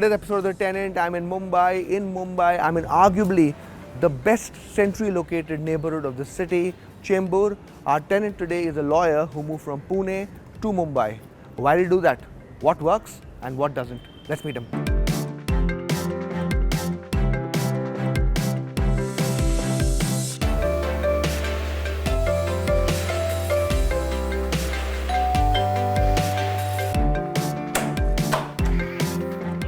today's episode of The Tenant, I'm in Mumbai. In Mumbai, I'm in arguably the best centrally located neighborhood of the city, Chembur. Our tenant today is a lawyer who moved from Pune to Mumbai. Why did he do that? What works and what doesn't? Let's meet him.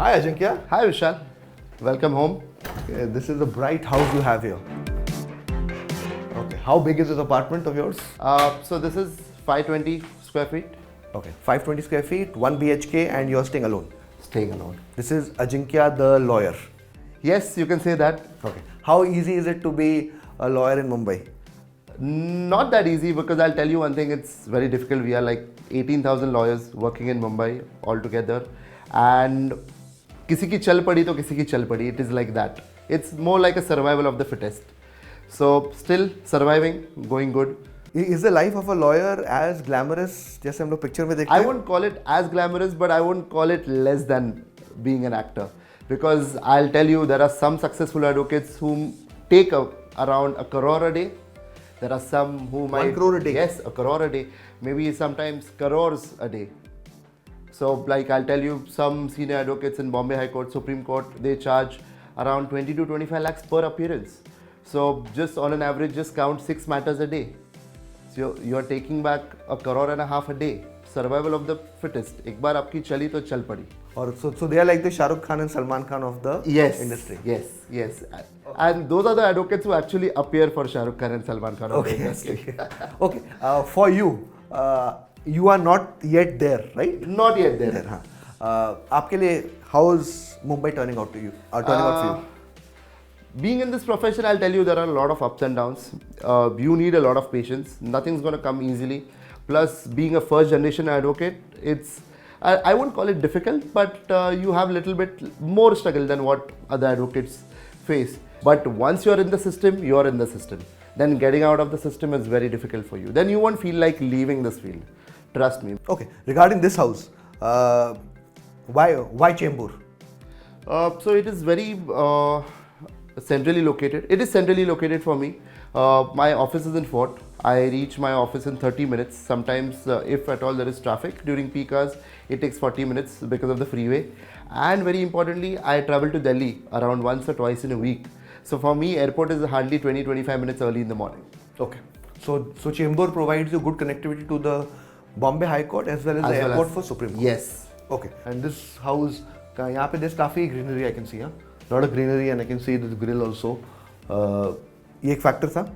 Hi Ajinkya. Hi Vishal, welcome home. This is a bright house you have here. Okay, how big is this apartment of yours? So this is 520 square feet. Okay, 520 square feet, 1 BHK, and you're staying alone. Staying alone. This is Ajinkya the lawyer. Yes, you can say that. Okay. How easy is it to be a lawyer in Mumbai? Not that easy, because I'll tell you one thing, it's very difficult. We are like 18,000 lawyers working in Mumbai altogether, and किसी की चल पड़ी तो किसी की चल पड़ी. It is like that. It's more like a survival of the fittest. So still surviving, going good. Is the life of a lawyer as glamorous जैसे हम लोग picture में देखते हैं? I won't call it as glamorous, but I won't call it less than being an actor. Because I'll tell you, there are some successful advocates who take around a crore a day. There are some who might... 1 crore a day? Yes, a crore a day. Maybe sometimes crores a day. So like I'll tell you, some senior advocates in Bombay High Court, Supreme Court, they charge around 20 to 25 lakhs per appearance. So just on an average, just count 6 matters a day. So you're taking back a crore and a half a day. Survival of the fittest. एक बार आपकी चली तो चल पड़ी. Or so they are like the Shah Rukh Khan and Salman Khan of the industry. Yes. And those are the advocates who actually appear for Shah Rukh Khan and Salman Khan of the industry. Okay. For you, you are not yet there, right? Not yet there. हाँ. आपके लिए how is Mumbai turning out to you? Turning out for you? Being in this profession, I'll tell you, there are a lot of ups and downs. You need a lot of patience. Nothing's going to come easily. Plus, being a first generation advocate, it's, I won't call it difficult, but you have a little bit more struggle than what other advocates face. But once you're in the system, you're in the system. Then getting out of the system is very difficult for you. Then you won't feel like leaving this field. Trust me. Okay. Regarding this house, why Chembur? So it is very centrally located. It is centrally located for me. My office is in Fort. I reach my office in 30 minutes. Sometimes, if at all there is traffic during peak hours, it takes 40 minutes because of the freeway. And very importantly, I travel to Delhi around once or twice in a week. So for me, airport is hardly 20-25 minutes early in the morning. Okay. So Chembur provides you good connectivity to the Bombay High Court as well as the airport for Supreme Court. Yes. Okay. And this house, यहाँ पे there's काफी greenery I can see. Lot of greenery, and I can see this grill also. ये एक factor था?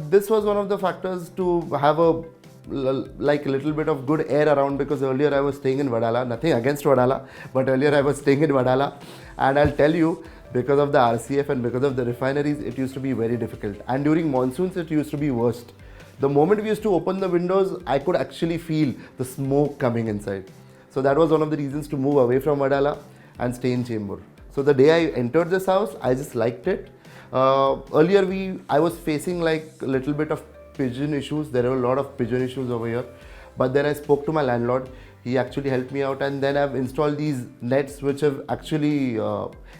This was one of the factors to have a little bit of good air around, because earlier I was staying in Wadala. Nothing against Wadala, but earlier I was staying in Wadala, and I'll tell you, because of the RCF and because of the refineries, it used to be very difficult. And during monsoons, it used to be worst. The moment we used to open the windows, I could actually feel the smoke coming inside. So that was one of the reasons to move away from Wadala and stay in Chembur. So the day I entered this house, I just liked it. Earlier I was facing like a little bit of pigeon issues. There were a lot of pigeon issues over here. But then I spoke to my landlord. He actually helped me out, and then I've installed these nets which have actually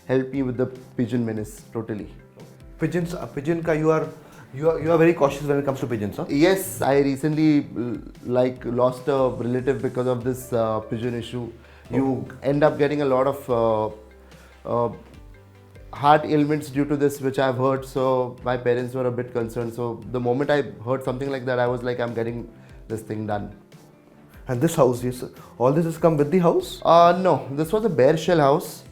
helped me with the pigeon menace totally. Pigeons, pigeon ka you are very cautious when it comes to pigeons, huh? Yes, I recently lost a relative because of this pigeon issue. You end up getting a lot of heart ailments due to this, which I've heard. So my parents were a bit concerned. So the moment I heard something like that, I was like, I'm getting this thing done. And this house, yes, all this has come with the house? No, this was a bare shell house.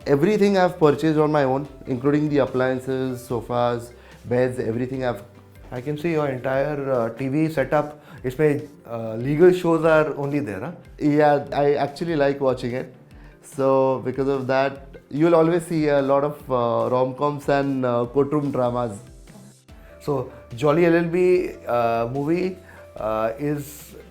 Everything I've purchased on my own, including the appliances, sofas, beds, everything I can see your entire TV setup. इसमें legal shows are only there, huh? Yeah, I actually like watching it. So because of that, you'll always see a lot of rom-coms and courtroom dramas. So Jolly LLB movie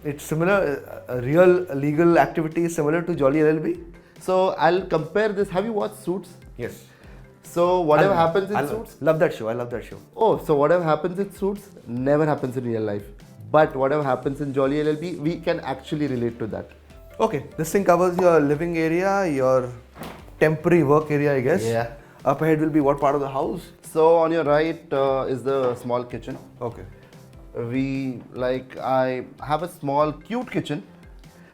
it's similar, real legal activity is similar to Jolly LLB? So I'll compare this. Have you watched Suits? Yes. So whatever happens in Suits? Love that show. I love that show. Oh, so whatever happens in Suits never happens in real life. But whatever happens in Jolly LLB, we can actually relate to that. Okay, this thing covers your living area, your temporary work area, I guess. Yeah. Up ahead will be what part of the house? So on your right is the small kitchen. Okay. I have a small cute kitchen.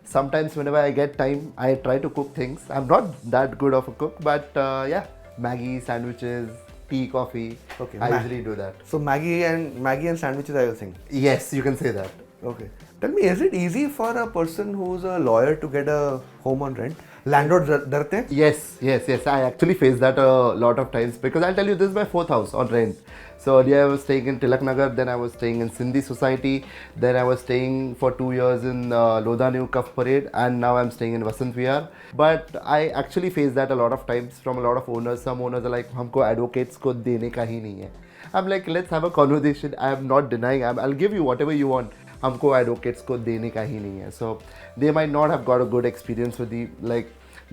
Sometimes whenever I get time, I try to cook things. I'm not that good of a cook, but yeah, Maggie, sandwiches, tea, coffee. Okay. I usually do that. So Maggie and sandwiches are your thing. Yes, you can say that. Okay. Tell me, is it easy for a person who's a lawyer to get a home on rent? Landlords डरते हैं? Yes. I actually face that a lot of times because I'll tell you, this is my fourth house on rent. So earlier I was staying in Tilak Nagar, then I was staying in Sindhi Society, then I was staying for 2 years in Lodha New Cuff Parade, and now I'm staying in Vasant Vihar. But I actually face that a lot of times from a lot of owners. Some owners are like, हमको advocates को देने का ही नहीं है. I'm like, let's have a conversation. I'm not denying. I'll give you whatever you want. हमको advocates को देने का ही नहीं है. So they might not have got a good experience with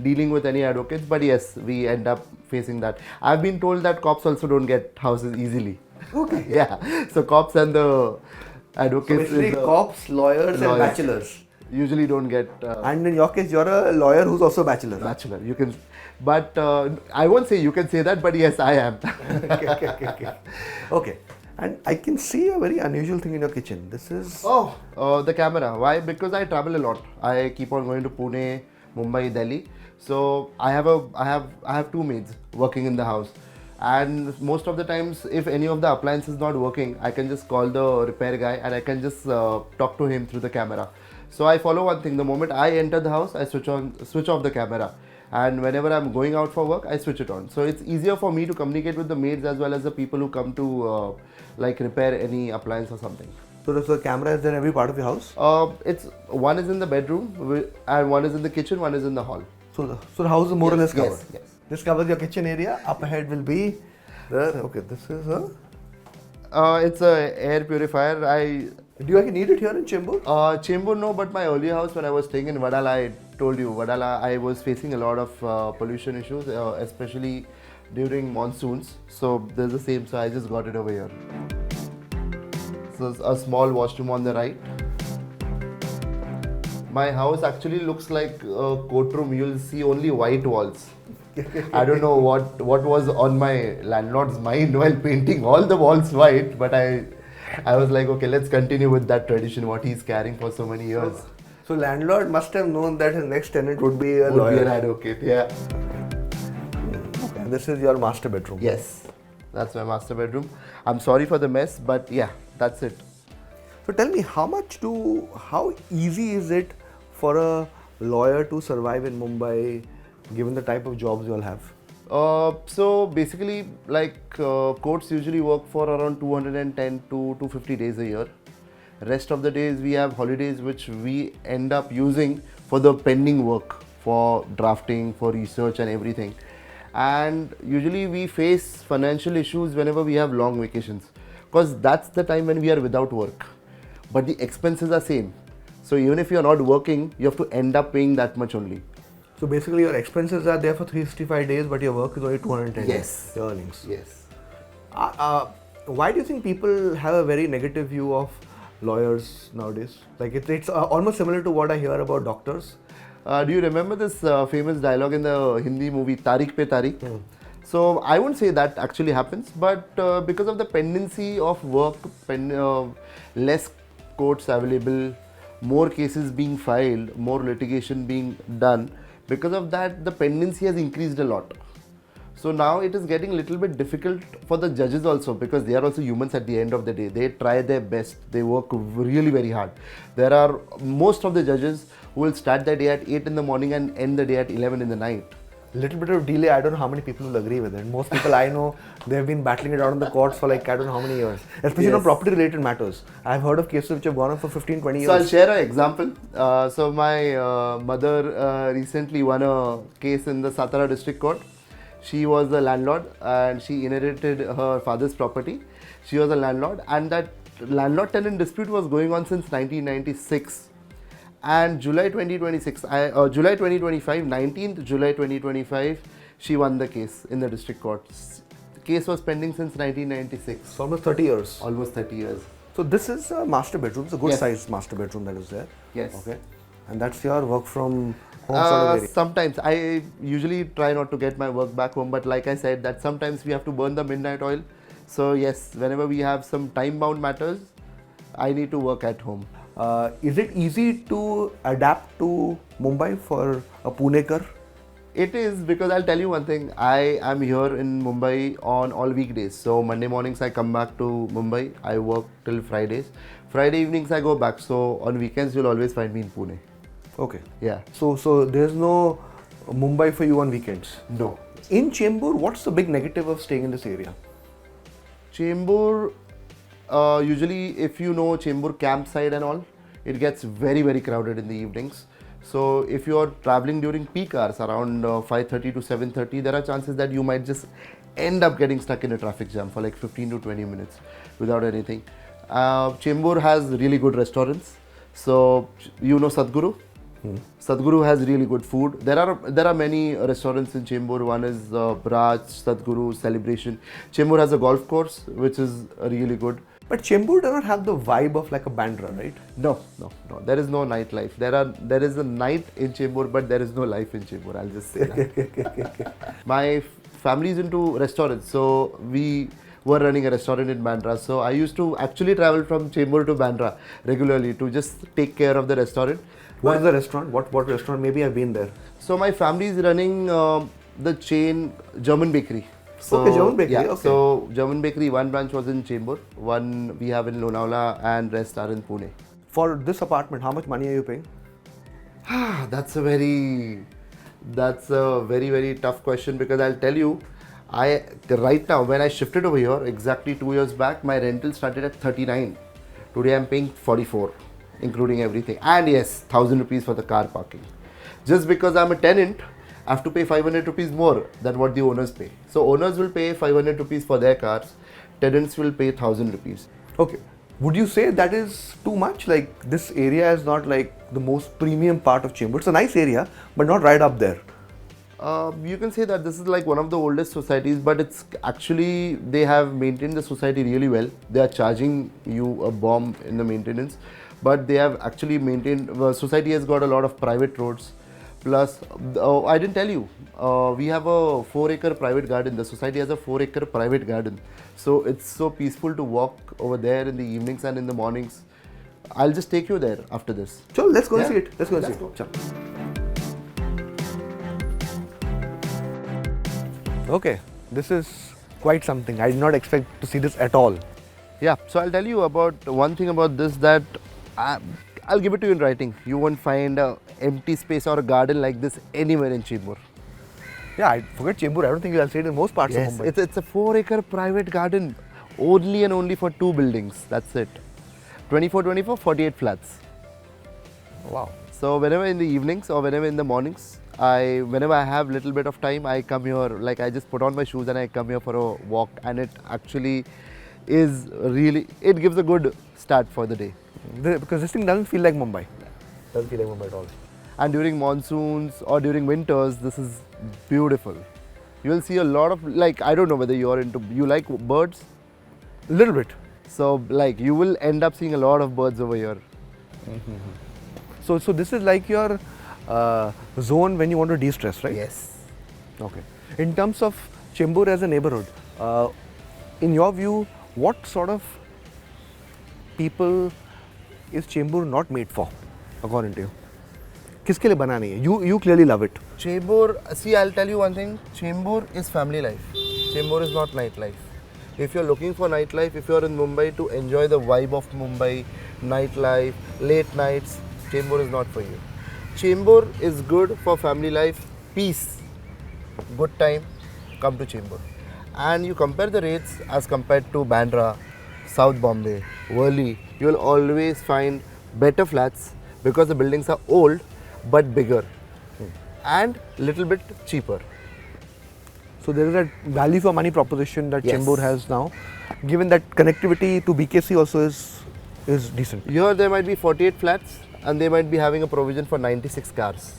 dealing with any advocates, but yes, we end up facing that. I've been told that cops also don't get houses easily. Okay. Yeah. So cops and the advocates. So basically, cops, lawyers, and bachelors usually don't get. And in your case, you're a lawyer who's also a bachelor. Bachelor. You can, but I won't say you can say that, but yes, I am. Okay. And I can see a very unusual thing in your kitchen. This is... the camera. Why? Because I travel a lot. I keep on going to Pune, Mumbai, Delhi. So I have two maids working in the house. And most of the times, if any of the appliance is not working, I can just call the repair guy and I can just talk to him through the camera. So I follow one thing. The moment I enter the house, I switch off the camera. And whenever I'm going out for work, I switch it on. So it's easier for me to communicate with the maids as well as the people who come to repair any appliance or something. So the camera is there in every part of your house? One is in the bedroom and one is in the kitchen, one is in the hall. So the house is more or less covered? Yes. This covers your kitchen area. Up ahead will be there. Okay, this is a... It's a air purifier. Do you need it here in Chembur? Chembur, no, but my earlier house when I was staying in Wadala, I told you, Wadala, I was facing a lot of pollution issues, especially during monsoons. So there's the same, so I just got it over here. So a small washroom on the right. My house actually looks like a courtroom. You'll see only white walls. I don't know what was on my landlord's mind while painting all the walls white, but I was like, okay, let's continue with that tradition, what he's carrying for so many years. So landlord must have known that his next tenant would be a lawyer. Would be an advocate, yeah. And this is your master bedroom. Yes, that's my master bedroom. I'm sorry for the mess, but yeah, that's it. So tell me, how easy is it for a lawyer to survive in Mumbai, given the type of jobs you all have? So basically, courts usually work for around 210 to 250 days a year. Rest of the days we have holidays which we end up using for the pending work, for drafting, for research and everything. And usually we face financial issues whenever we have long vacations, because that's the time when we are without work. But the expenses are same. So even if you're not working, you have to end up paying that much only. So basically your expenses are there for 365 days, but your work is only 210 Yes. days. Your earnings. Yes. Why do you think people have a very negative view of lawyers nowadays? Like it's almost similar to what I hear about doctors. Do you remember this famous dialogue in the Hindi movie Tariq Pe Tariq? So I wouldn't say that actually happens, but because of the pendency of work, less courts available, more cases being filed, more litigation being done, because of that the pendency has increased a lot. So now it is getting a little bit difficult for the judges also, because they are also humans at the end of the day. They try their best, they work really very hard. There are most of the judges who will start their day at 8 in the morning and end the day at 11 in the night. Little bit of delay, I don't know how many people will agree with it. Most people I know, they've been battling it out in the courts for I don't know how many years. Especially on property related matters. I've heard of cases which have gone on for 15, 20 years. So I'll share an example. So my mother recently won a case in the Satara district court. She was the landlord and she inherited her father's property. She was a landlord, and that landlord-tenant dispute was going on since 1996. And July 2025, 19th July 2025, she won the case in the district court. The case was pending since 1996. So almost 30 years. Almost 30 years. So this is a master bedroom. It's a good sized master bedroom that is there. Yes. Okay. And that's your work from home sort of area. Sometimes I usually try not to get my work back home, but like I said, that sometimes we have to burn the midnight oil. So yes, whenever we have some time-bound matters, I need to work at home. Is it easy to adapt to Mumbai for a Punekar? It is, because I'll tell you one thing. I am here in Mumbai on all weekdays. So Monday mornings I come back to Mumbai. I work till Fridays. Friday evenings I go back. So on weekends you'll always find me in Pune. Okay. Yeah. So there's no Mumbai for you on weekends? No. In Chembur, what's the big negative of staying in this area? Chembur, usually if you know Chembur campsite and all, it gets very, very crowded in the evenings. So if you are traveling during peak hours around 5:30 to 7:30, there are chances that you might just end up getting stuck in a traffic jam for like 15 to 20 minutes without anything. Chembur has really good restaurants. So you know Sadhguru? Sadhguru has really good food. There are many restaurants in Chembur. One is Raj, Sadhguru, Celebration. Chembur has a golf course which is really good. But Chembur does not have the vibe of like a Bandra, right? No. There is no nightlife. There is a night in Chembur, but there is no life in Chembur. I'll just say that. My family is into restaurants, so we were running a restaurant in Bandra. So I used to actually travel from Chembur to Bandra regularly to just take care of the restaurant. What is the restaurant? What restaurant? Maybe I've been there. So my family is running the chain German Bakery. So, okay, German Bakery. Yeah, okay. So German Bakery, one branch was in Chembur, one we have in Lonavala, and rest are in Pune. For this apartment, how much money are you paying? That's a very very tough question, because I'll tell you, right now when I shifted over here exactly 2 years back, my rental started at 39. Today I'm paying 44, including everything, and yes, 1,000 rupees for the car parking. Just because I'm a tenant, I have to pay 500 rupees more than what the owners pay. So owners will pay 500 rupees for their cars, tenants will pay 1,000 rupees. Okay. Would you say that is too much? Like this area is not like the most premium part of Chembur. It's a nice area, but not right up there. You can say that this is like one of the oldest societies, but it's actually, they have maintained the society really well. They are charging you a bomb in the maintenance, but they have actually maintained, society has got a lot of private roads. Plus, I didn't tell you, we have a 4-acre private garden. The society has a 4-acre private garden. So it's so peaceful to walk over there in the evenings and in the mornings. I'll just take you there after this. So let's go and see it. Let's go and see Let's it. Chalo. Okay, this is quite something. I did not expect to see this at all. Yeah, so I'll tell you about one thing about this, that I'll give it to you in writing. You won't find an empty space or a garden like this anywhere in Chembur. Yeah, I forget Chembur. I don't think you'll see it in most parts of Mumbai. It's a 4-acre private garden, only and only for 2 buildings. That's it. 24, 48 flats. Wow. So whenever in the evenings or whenever in the mornings, whenever I have little bit of time, I come here. Like I just put on my shoes and I come here for a walk, and it actually is really, it gives a good start for the day. Because this thing doesn't feel like Mumbai. Doesn't feel like Mumbai at all. And during monsoons or during winters, this is beautiful. You will see a lot of, like, I don't know whether you like birds? A little bit. So like you will end up seeing a lot of birds over here. So this is like your zone when you want to de-stress, right? Yes. Okay. In terms of Chembur as a neighborhood, in your view, what sort of people is Chembur not made for, according to you? किसके लिए बना नहीं है? You clearly love it. Chembur, see, I'll tell you one thing. Chembur is family life. Chembur is not nightlife. If you're looking for nightlife, if you're in Mumbai to enjoy the vibe of Mumbai, nightlife, late nights, Chembur is not for you. Chembur is good for family life, peace, good time, come to Chembur. And you compare the rates as compared to Bandra, South Bombay, Worli, you will always find better flats because the buildings are old but bigger and little bit cheaper. So there is a value for money proposition that Yes. Chembur has now, given that connectivity to BKC also is decent. Here there might be 48 flats and they might be having a provision for 96 cars.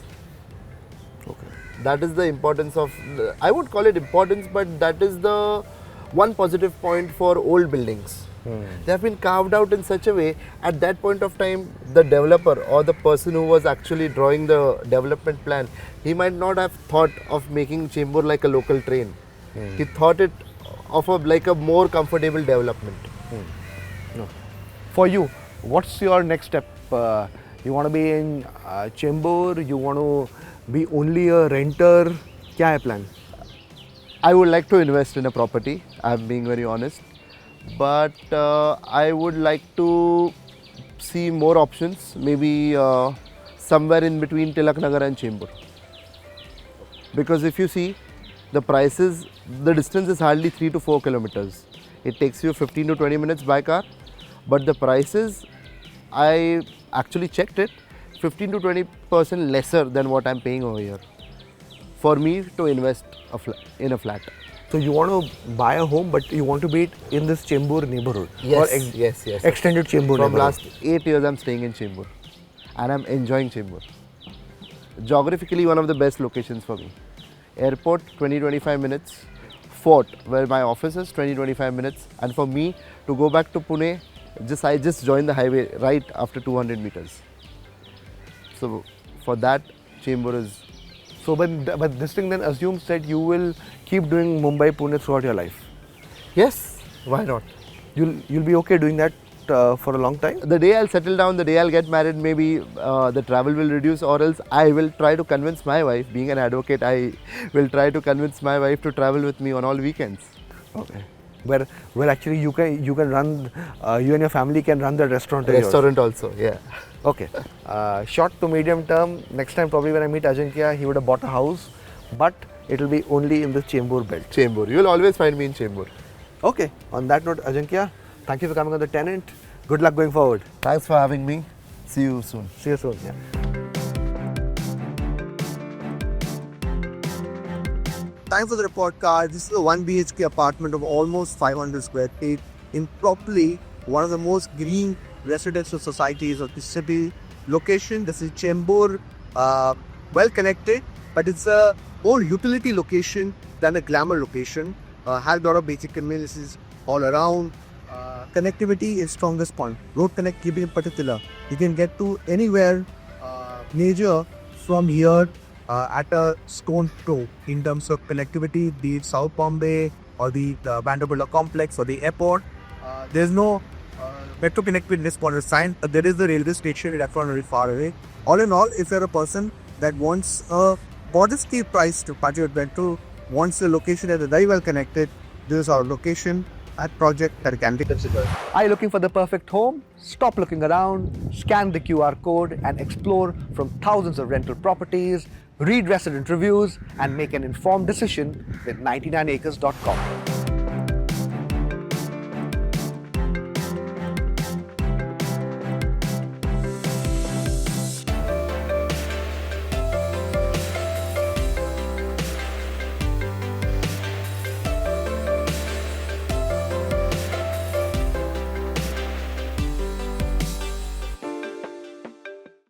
Okay. That is the importance of, I would call it importance, but that is the one positive point for old buildings. They have been carved out in such a way, at that point of time, the developer or the person who was actually drawing the development plan, he might not have thought of making Chembur like a local train. He thought it of like a more comfortable development. No. For you, what's your next step? You want to be in Chembur? You want to be only a renter? क्या है plan? I would like to invest in a property, I'm being very honest. But I would like to see more options, maybe somewhere in between Tilaknagar and Chembur. Because if you see, the prices, the distance is hardly 3 to 4 kilometers. It takes you 15 to 20 minutes by car. But the prices, I actually checked it, 15 to 20% lesser than what I'm paying over here for me to invest in a flat. So you want to buy a home, but you want to be in this Chembur neighborhood? Yes, yes. Extended Chembur From neighborhood. last 8 years I'm staying in Chembur and I'm enjoying Chembur. Geographically one of the best locations for me. Airport 20-25 minutes, Fort where my office is 20-25 minutes, and for me to go back to Pune, I just joined the highway right after 200 meters. So for that, Chembur is. So but this thing then assumes that you will keep doing Mumbai, Pune throughout your life. Yes, why not? You'll be okay doing that for a long time? The day I'll settle down, the day I'll get married, maybe the travel will reduce, or else I will try to convince my wife. Being an advocate, I will try to convince my wife to travel with me on all weekends. Okay. Where actually you can run, you and your family can run the restaurant. Restaurant also, yeah. Okay. Short to medium term, next time probably when I meet Ajinkya, he would have bought a house, but it will be only in the Chembur belt. Chembur. You will always find me in Chembur. Okay. On that note, Ajinkya, thank you for coming on The Tenant. Good luck going forward. Thanks for having me. See you soon. See you soon. Yeah. Time for the report card. This is a 1 BHK apartment of almost 500 square feet in probably one of the most green residential societies of the city. Location, this is Chembur, well connected, but it's a more utility location than a glamour location. Has a lot of basic conveniences all around. Connectivity is strongest point. Road connectivity in particular. You can get to anywhere major from here at a stone throw in terms of connectivity, be it South Bombay or the Vanderbilt complex or the airport. There's no metro connectivity in this point of time. There is the railway station that's not very far away. All in all, if you're a person that wants a modestly priced budget rental, wants a location that is very well connected, this is our location at project that can be considered. Are you looking for the perfect home? Stop looking around, scan the QR code and explore from thousands of rental properties, read resident reviews and make an informed decision with 99acres.com.